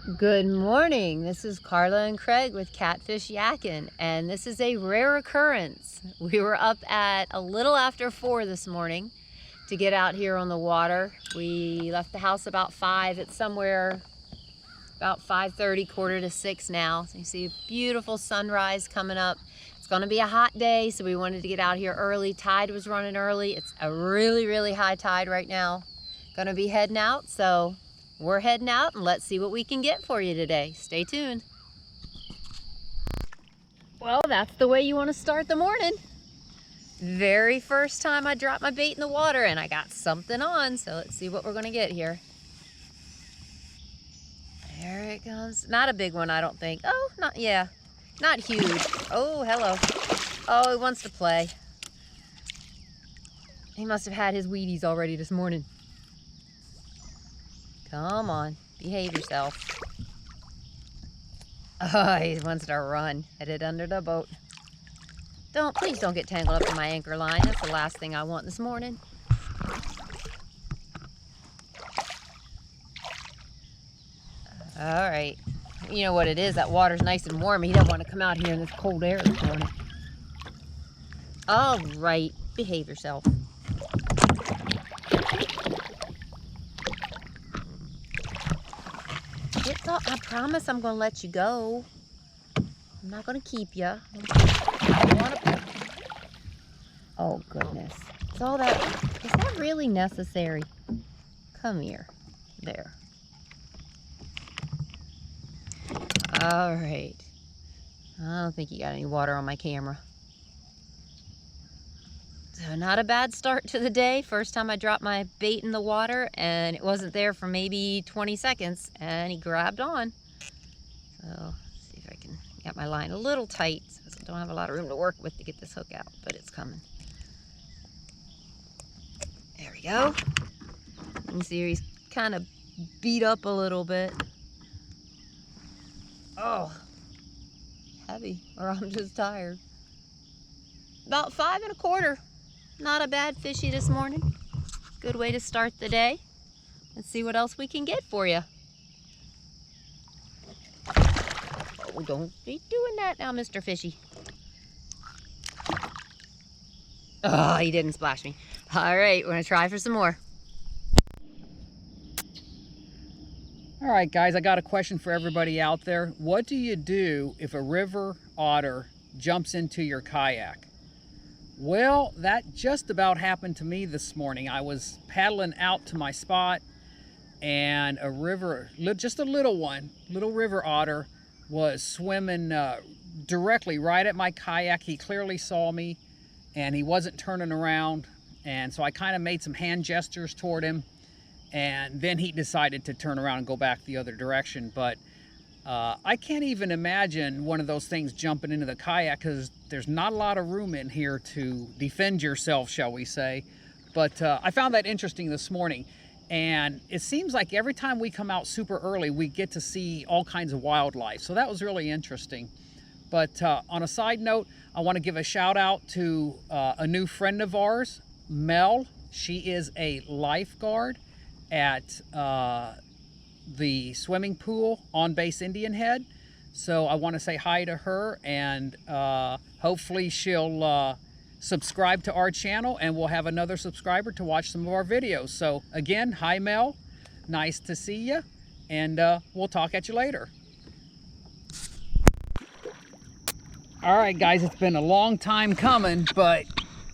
Good morning. This is Carla and Craig with Catfish Yakkin', and this is a rare occurrence. We were up at a little after 4 this morning to get out here on the water. We left the house about 5. It's somewhere about 5:30, quarter to 6 now. So you see a beautiful sunrise coming up. It's going to be a hot day, so we wanted to get out here early. Tide was running early. It's a really high tide right now. Going to be heading out, so we're heading out and let's see what we can get for you today. Stay tuned. Well, that's the way you want to start the morning. Very first time I dropped my bait in the water and I got something on, so let's see what we're going to get here. There it comes. Not a big one, I don't think. Oh, not huge. Oh, hello. Oh, he wants to play. He must have had his Wheaties already this morning. Come on, behave yourself. Oh, he wants to run. Headed under the boat. Please don't get tangled up in my anchor line. That's the last thing I want this morning. All right. You know what it is, that water's nice and warm. He doesn't want to come out here in this cold air this morning. All right, behave yourself. I promise I'm going to let you go. I'm not going to keep you. Oh, goodness. Is that really necessary? Come here. There. All right. I don't think you got any water on my camera. So not a bad start to the day. First time I dropped my bait in the water and it wasn't there for maybe 20 seconds and he grabbed on. So let's see if I can get my line a little tight because I don't have a lot of room to work with to get this hook out, but it's coming. There we go. You can see he's kind of beat up a little bit. Oh, heavy, or I'm just tired. About 5 1/4. Not a bad fishy this morning. Good way to start the day. Let's see what else we can get for you. Oh, don't be doing that now, Mr. Fishy. Oh, he didn't splash me. All right, we're gonna try for some more. All right, guys, I got a question for everybody out there. What do you do if a river otter jumps into your kayak? Well, that just about happened to me this morning. I was paddling out to my spot and a river, just a little river otter was swimming directly right at my kayak. He clearly saw me and he wasn't turning around. And so I kind of made some hand gestures toward him. And then he decided to turn around and go back the other direction. But I can't even imagine one of those things jumping into the kayak because there's not a lot of room in here to defend yourself, shall we say. But I found that interesting this morning. And it seems like every time we come out super early, we get to see all kinds of wildlife. So that was really interesting. But on a side note, I want to give a shout out to a new friend of ours, Mel. She is a lifeguard at the swimming pool on base Indian Head. So I want to say hi to her and hopefully she'll subscribe to our channel and we'll have another subscriber to watch some of our videos. So again, hi Mel, nice to see you, and we'll talk at you later. All right guys, it's been a long time coming, but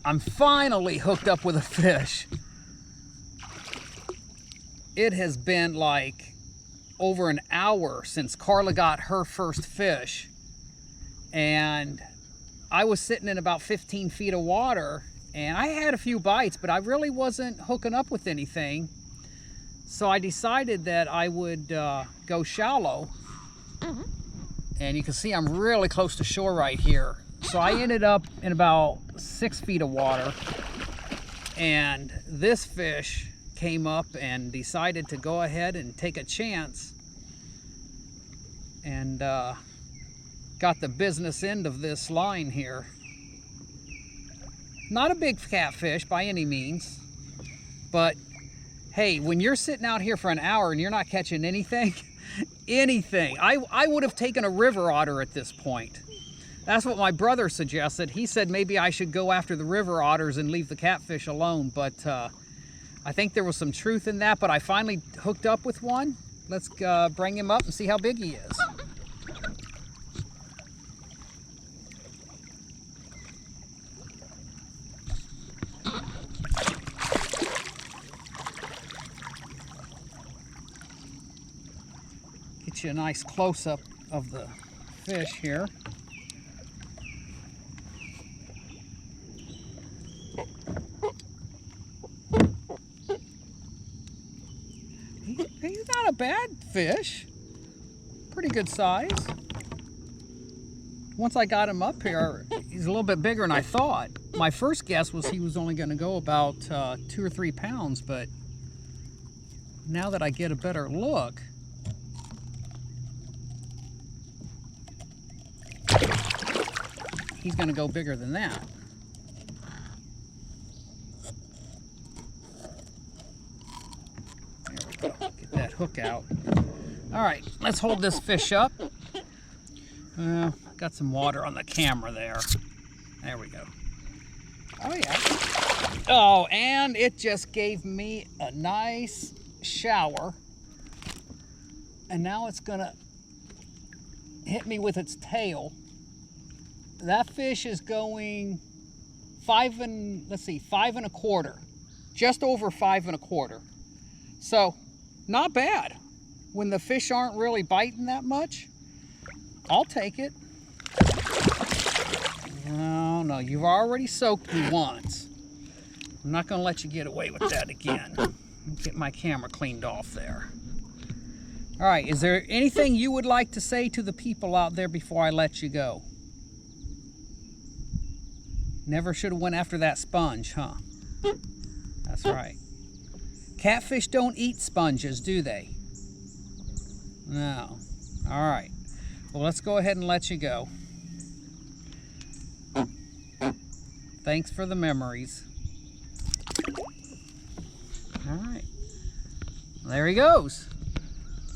I'm finally hooked up with a fish. It has been like over an hour since Carla got her first fish, and I was sitting in about 15 feet of water and I had a few bites, but I really wasn't hooking up with anything. So I decided that I would go shallow. And you can see I'm really close to shore right here. So I ended up in about 6 feet of water, and this fish came up and decided to go ahead and take a chance and got the business end of this line here. Not a big catfish by any means, but Hey, when you're sitting out here for an hour and you're not catching anything, I would have taken a river otter at this point. That's what my brother suggested. He said maybe I should go after the river otters and leave the catfish alone, but I think there was some truth in that, but I finally hooked up with one. Let's bring him up and see how big he is. Get you a nice close-up of the fish here. He's not a bad fish. Pretty good size. Once I got him up here, he's a little bit bigger than I thought. My first guess was he was only going to go about 2 or 3 pounds, but now that I get a better look, he's going to go bigger than that. There we go. Get that hook out. All right, let's hold this fish up. Got some water on the camera there. There we go. Oh, yeah. Oh, and it just gave me a nice shower. And now it's going to hit me with its tail. That fish is going 5 and a quarter. Just over 5 and a quarter. So, not bad. When the fish aren't really biting that much, I'll take it. No, you've already soaked me once. I'm not going to let you get away with that again. Get my camera cleaned off there. All right, is there anything you would like to say to the people out there before I let you go? Never should have went after that sponge, huh? That's right. Catfish don't eat sponges, do they? No. All right. Well, let's go ahead and let you go. Thanks for the memories. All right. There he goes.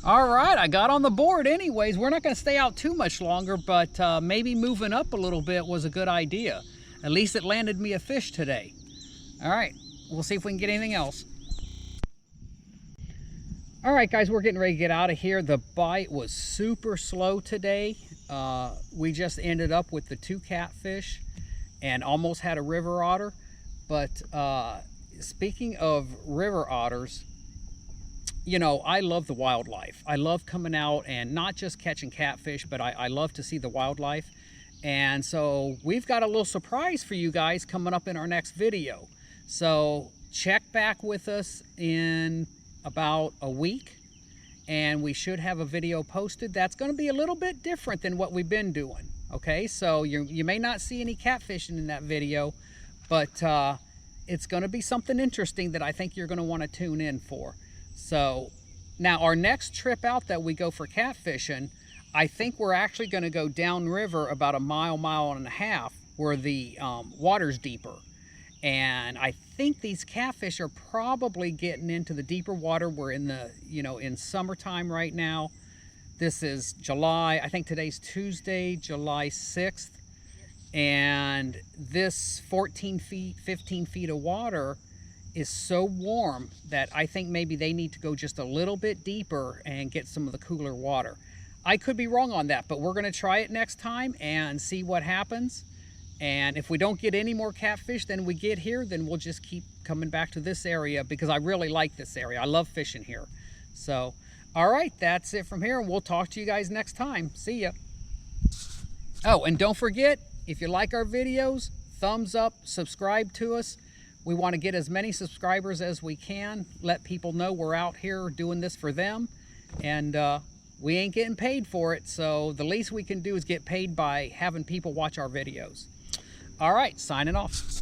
All right, I got on the board anyways. We're not going to stay out too much longer, but maybe moving up a little bit was a good idea. At least it landed me a fish today. All right, we'll see if we can get anything else. All right, guys, we're getting ready to get out of here. The bite was super slow today. We just ended up with the 2 catfish and almost had a river otter. But speaking of river otters, you know, I love the wildlife. I love coming out and not just catching catfish, but I love to see the wildlife. And so we've got a little surprise for you guys coming up in our next video. So check back with us in about a week and we should have a video posted that's going to be a little bit different than what we've been doing. Okay, so you may not see any catfishing in that video, but it's going to be something interesting that I think you're going to want to tune in for. So now our next trip out that we go for catfishing, I think we're actually going to go downriver about a mile and a half where the water's deeper. And I think these catfish are probably getting into the deeper water. We're in the, in summertime right now. This is July, I think today's Tuesday, July 6th. And this 14 feet, 15 feet of water is so warm that I think maybe they need to go just a little bit deeper and get some of the cooler water. I could be wrong on that, but we're going to try it next time and see what happens. And if we don't get any more catfish than we get here, then we'll just keep coming back to this area because I really like this area. I love fishing here. So, all right, that's it from here, and we'll talk to you guys next time. See ya. Oh, and don't forget, if you like our videos, thumbs up, subscribe to us. We want to get as many subscribers as we can. Let people know we're out here doing this for them. And we ain't getting paid for it, so the least we can do is get paid by having people watch our videos. All right, signing off.